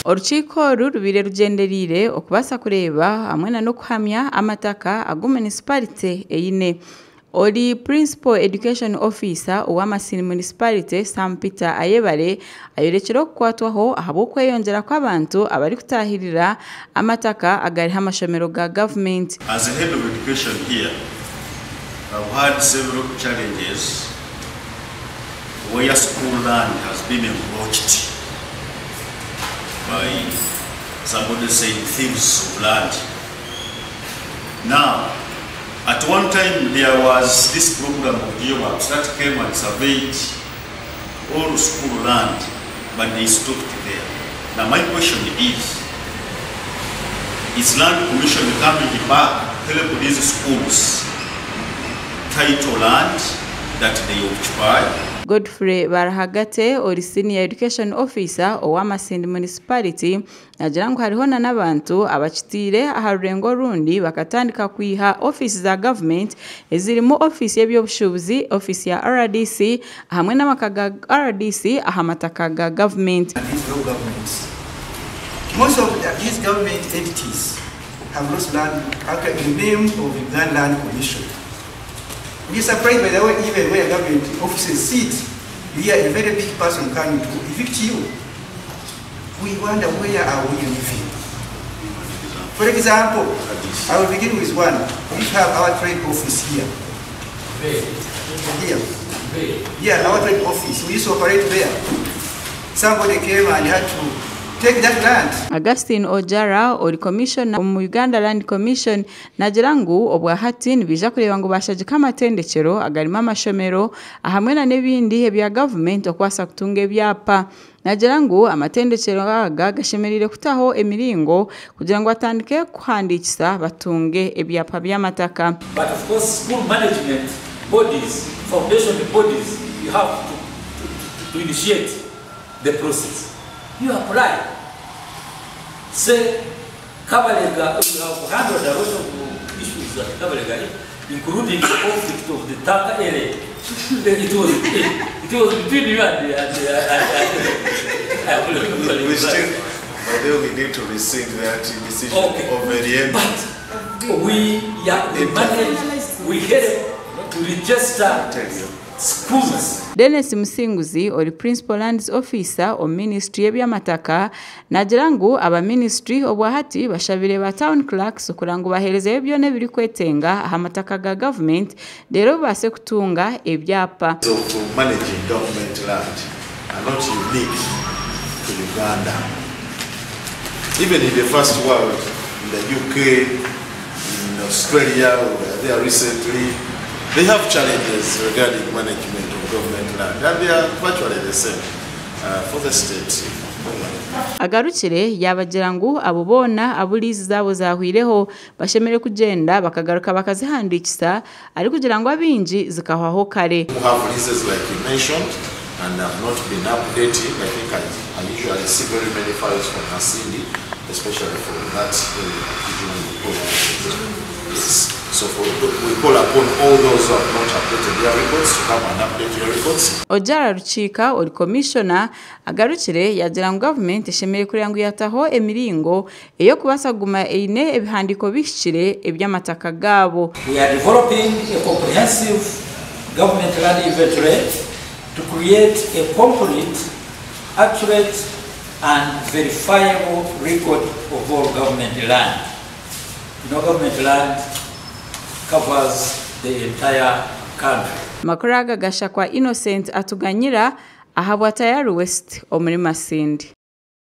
Urukiko rubire rugenderire okubasa kureba hamwe na no kuhamya amataka agu municipality eyine. Ori Principal Education Officer wa Masindi Municipality Sam Peter Ayebare ayorekero kukwatwaho ahabo kweyongera kw'abantu abari kutahirira amataka agari hamashomero ga government. As a head of education here, I've had several challenges where school land has been encroached by somebody saying thieves of land. Now, at one time there was this program of GeoMaps that came and surveyed all school land, but they stopped there. Now my question is Land Commission coming back to help these schools title land that they occupy? Godfrey Barahagate ori Senior Education Officer owa Masindi Municipality nagira ngo hariho n'abantu abakitire aharurengo rundi bakatandika kwiha office za government ezirimo office y'ebyobushubuzi, office ya RDC hamwe n'amakaga RDC ahamataka ga government. Most of these government entities have lost land in the name of the Land Commission. We're surprised by the way even where government offices sit, we are a very big person coming to evict you. We wonder where are we living. For example, I will begin with one. We have our trade office here. Here, our trade office. We used to operate there. Somebody came and had to take that land. Augustine Ojara ori commissioner mu Uganda Land Commission nagira ngo obwa hati nibija kureba ngo bashajika amatendekero agarima amashomero ahamwe na nebindi ebya government okwasa kutunga ebyapa. Nagira ngo amatendekero aga gashemerire kutaho emiringo kugira ngo atandike kuhandikisa batunge ebyapa by'amataka. But of course school management bodies, foundation bodies, you have to initiate the process. You apply. Say, Kabalega, you have handled a lot of issues that Kabalega, including the conflict of the Taka area. It was between you and we need to receive that decision of the end. But we managed, we had to register schools. Dennis Musinguzi ori Principal Lands Officer o Ministry y'Amataka nagira ngo aba ministry obwa hati bashabire ba town clerks kurango bahereze ebyo ne biri kwetenga amataka ga government rero base kutunga ebyapa. So managing government land are not unique to Uganda. Even in the first world, in the UK, in Australia, there recently, they have challenges regarding management of government land, and they are virtually the same for the state. Agarukire yabagira ngo abo bona abulizi zabo zahwireho bashemere kugenda bakagaruka bakazihandikisa ari kugira ngo abinji zikahwaho kare. We have leases like you mentioned and have not been updated. I think I usually see very many files from Masindi, especially for that So we call upon all those who have not updated their records to come and update their records. Ojara Ruchika ori commissioner agarukire yagira ngo government ishemere kurenga yataho emiringo eyo kubasaguma eine ebihandiko bishire eby'amataka gabo. We are developing a comprehensive government land inventory to create a complete, accurate and verifiable record of all government land. You know, government land covers the entire country. Makuraga gashakwa Innocent atuganyira ahabwa Tayari West omuri Masindi.